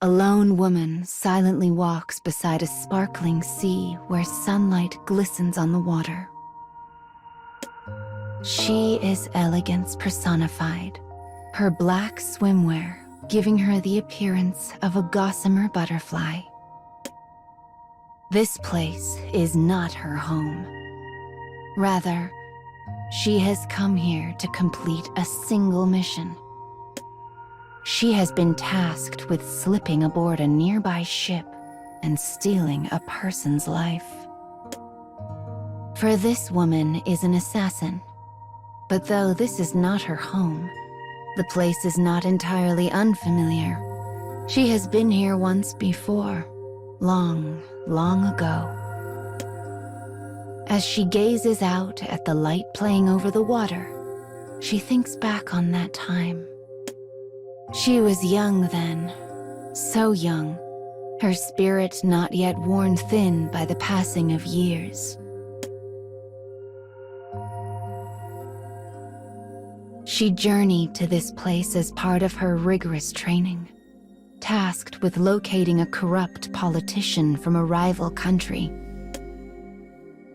A lone woman silently walks beside a sparkling sea where sunlight glistens on the water. She is elegance personified, her black swimwear giving her the appearance of a gossamer butterfly. This place is not her home. Rather, she has come here to complete a single mission. She has been tasked with slipping aboard a nearby ship and stealing a person's life. For this woman is an assassin, but though this is not her home, the place is not entirely unfamiliar. She has been here once before, long, long ago. As she gazes out at the light playing over the water, she thinks back on that time. She was young then, so young, her spirit not yet worn thin by the passing of years. She journeyed to this place as part of her rigorous training, tasked with locating a corrupt politician from a rival country.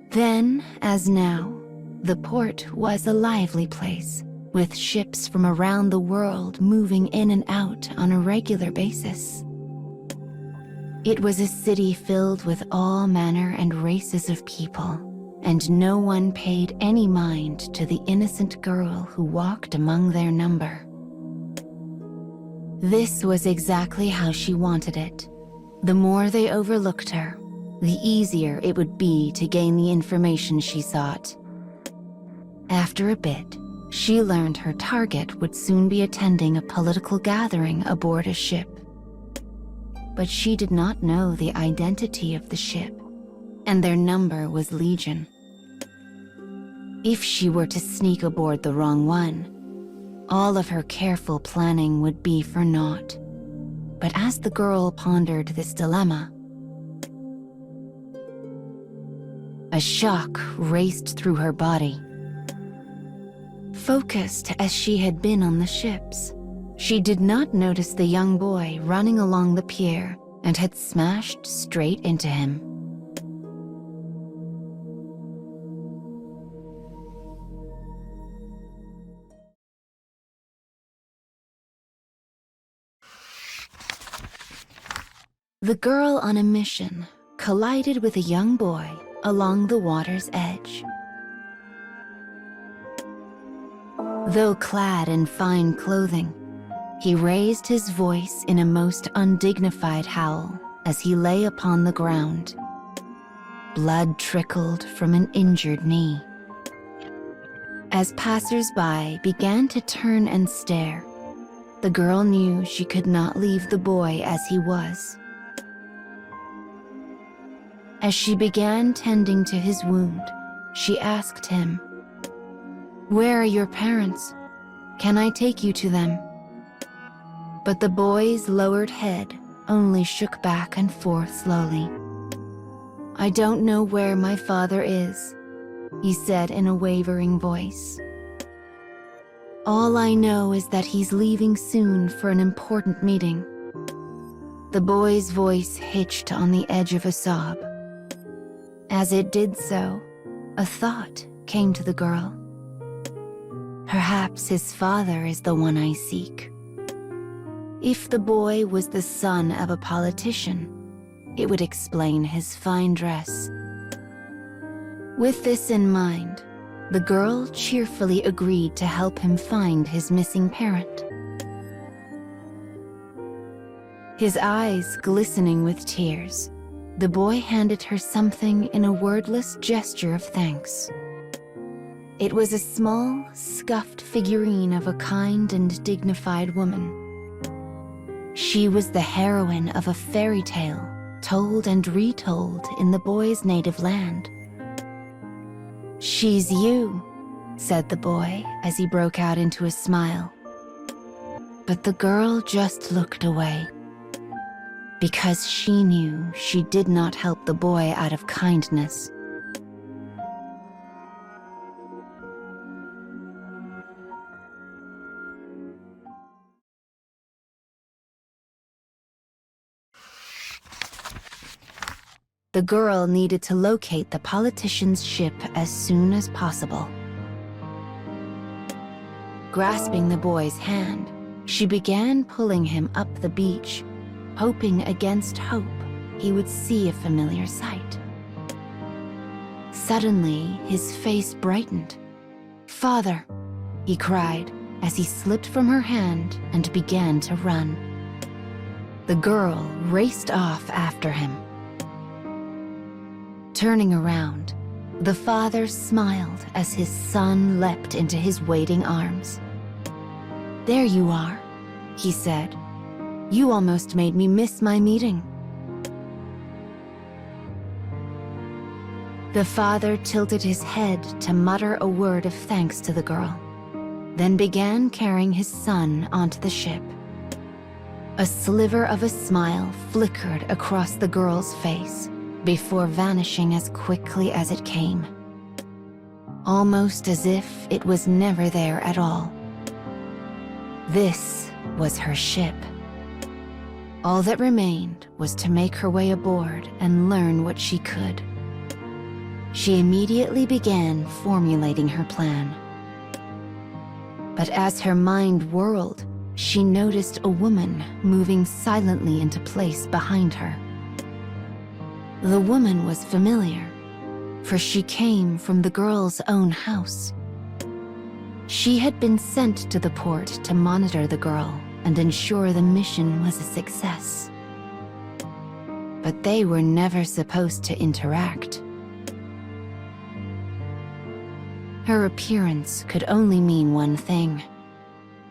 Then, as now, the port was a lively place, with ships from around the world moving in and out on a regular basis. It was a city filled with all manner and races of people, and no one paid any mind to the innocent girl who walked among their number. This was exactly how she wanted it. The more they overlooked her, the easier it would be to gain the information she sought. After a bit, she learned her target would soon be attending a political gathering aboard a ship. But she did not know the identity of the ship, and their number was legion. If she were to sneak aboard the wrong one, all of her careful planning would be for naught. But as the girl pondered this dilemma, a shock raced through her body. Focused as she had been on the ships, she did not notice the young boy running along the pier and had smashed straight into him. The girl on a mission collided with a young boy along the water's edge. Though clad in fine clothing, he raised his voice in a most undignified howl as he lay upon the ground. Blood trickled from an injured knee. As passers-by began to turn and stare, the girl knew she could not leave the boy as he was. As she began tending to his wound, she asked him, "Where are your parents? Can I take you to them?" But the boy's lowered head only shook back and forth slowly. "I don't know where my father is," he said in a wavering voice. "All I know is that he's leaving soon for an important meeting." The boy's voice hitched on the edge of a sob. As it did so, a thought came to the girl. Perhaps his father is the one I seek. If the boy was the son of a politician, it would explain his fine dress. With this in mind, the girl cheerfully agreed to help him find his missing parent. His eyes glistening with tears, the boy handed her something in a wordless gesture of thanks. It was a small, scuffed figurine of a kind and dignified woman. She was the heroine of a fairy tale, told and retold in the boy's native land. "She's you," said the boy as he broke out into a smile. But the girl just looked away, because she knew she did not help the boy out of kindness. The girl needed to locate the politician's ship as soon as possible. Grasping the boy's hand, she began pulling him up the beach, hoping against hope he would see a familiar sight. Suddenly, his face brightened. "Father," he cried as he slipped from her hand and began to run. The girl raced off after him. Turning around, the father smiled as his son leapt into his waiting arms. "There you are," he said. "You almost made me miss my meeting." The father tilted his head to mutter a word of thanks to the girl, then began carrying his son onto the ship. A sliver of a smile flickered across the girl's face before vanishing as quickly as it came, almost as if it was never there at all. This was her ship. All that remained was to make her way aboard and learn what she could. She immediately began formulating her plan. But as her mind whirled, she noticed a woman moving silently into place behind her. The woman was familiar, for she came from the girl's own house. She had been sent to the port to monitor the girl and ensure the mission was a success. But they were never supposed to interact. Her appearance could only mean one thing.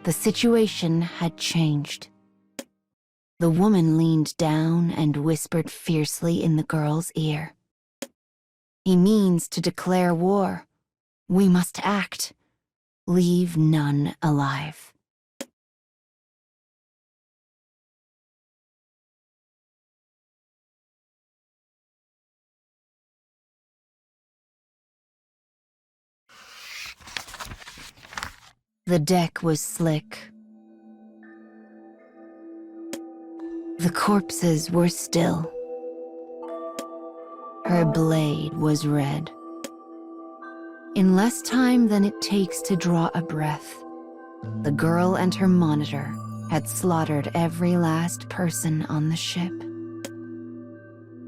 The situation had changed. The woman leaned down and whispered fiercely in the girl's ear. "He means to declare war. We must act. Leave none alive." The deck was slick. The corpses were still. Her blade was red. In less time than it takes to draw a breath, the girl and her monitor had slaughtered every last person on the ship.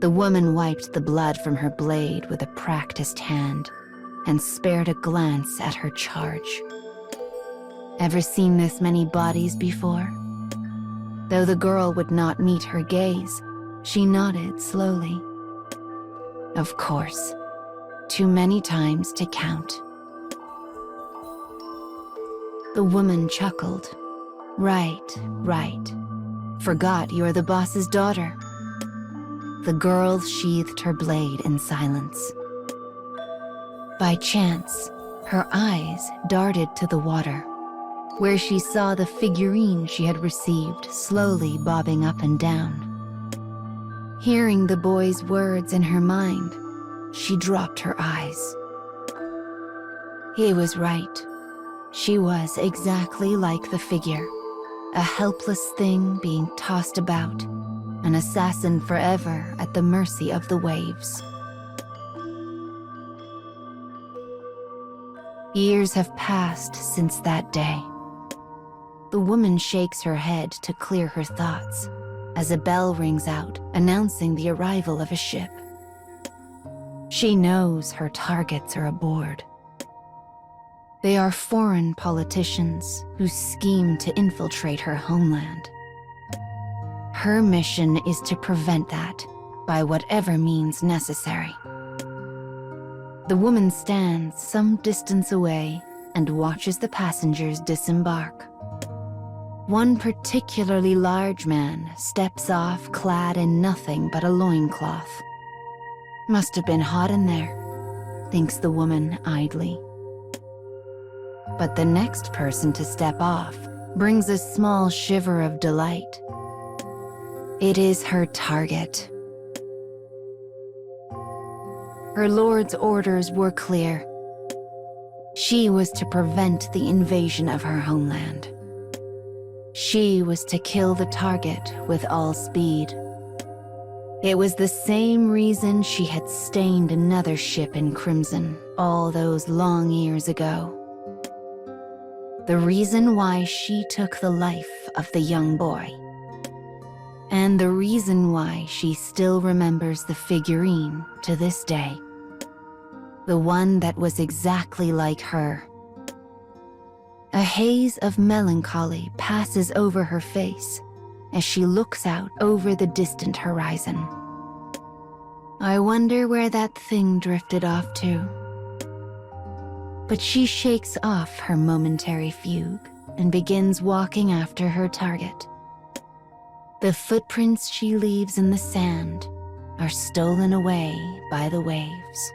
The woman wiped the blood from her blade with a practiced hand and spared a glance at her charge. Ever seen this many bodies before? Though the girl would not meet her gaze, she nodded slowly. Of course, too many times to count. The woman chuckled. Right. Forgot you're the boss's daughter." The girl sheathed her blade in silence. By chance, her eyes darted to the water, where she saw the figurine she had received slowly bobbing up and down. Hearing the boy's words in her mind, she dropped her eyes. He was right. She was exactly like the figure, a helpless thing being tossed about, an assassin forever at the mercy of the waves. Years have passed since that day. The woman shakes her head to clear her thoughts as a bell rings out, announcing the arrival of a ship. She knows her targets are aboard. They are foreign politicians who scheme to infiltrate her homeland. Her mission is to prevent that by whatever means necessary. The woman stands some distance away and watches the passengers disembark. One particularly large man steps off clad in nothing but a loincloth. "Must have been hot in there," thinks the woman idly. But the next person to step off brings a small shiver of delight. It is her target. Her lord's orders were clear. She was to prevent the invasion of her homeland. She was to kill the target with all speed. It was the same reason she had stained another ship in crimson all those long years ago. The reason why she took the life of the young boy. And the reason why she still remembers the figurine to this day. The one that was exactly like her. A haze of melancholy passes over her face as she looks out over the distant horizon. I wonder where that thing drifted off to. But she shakes off her momentary fugue and begins walking after her target. The footprints she leaves in the sand are stolen away by the waves.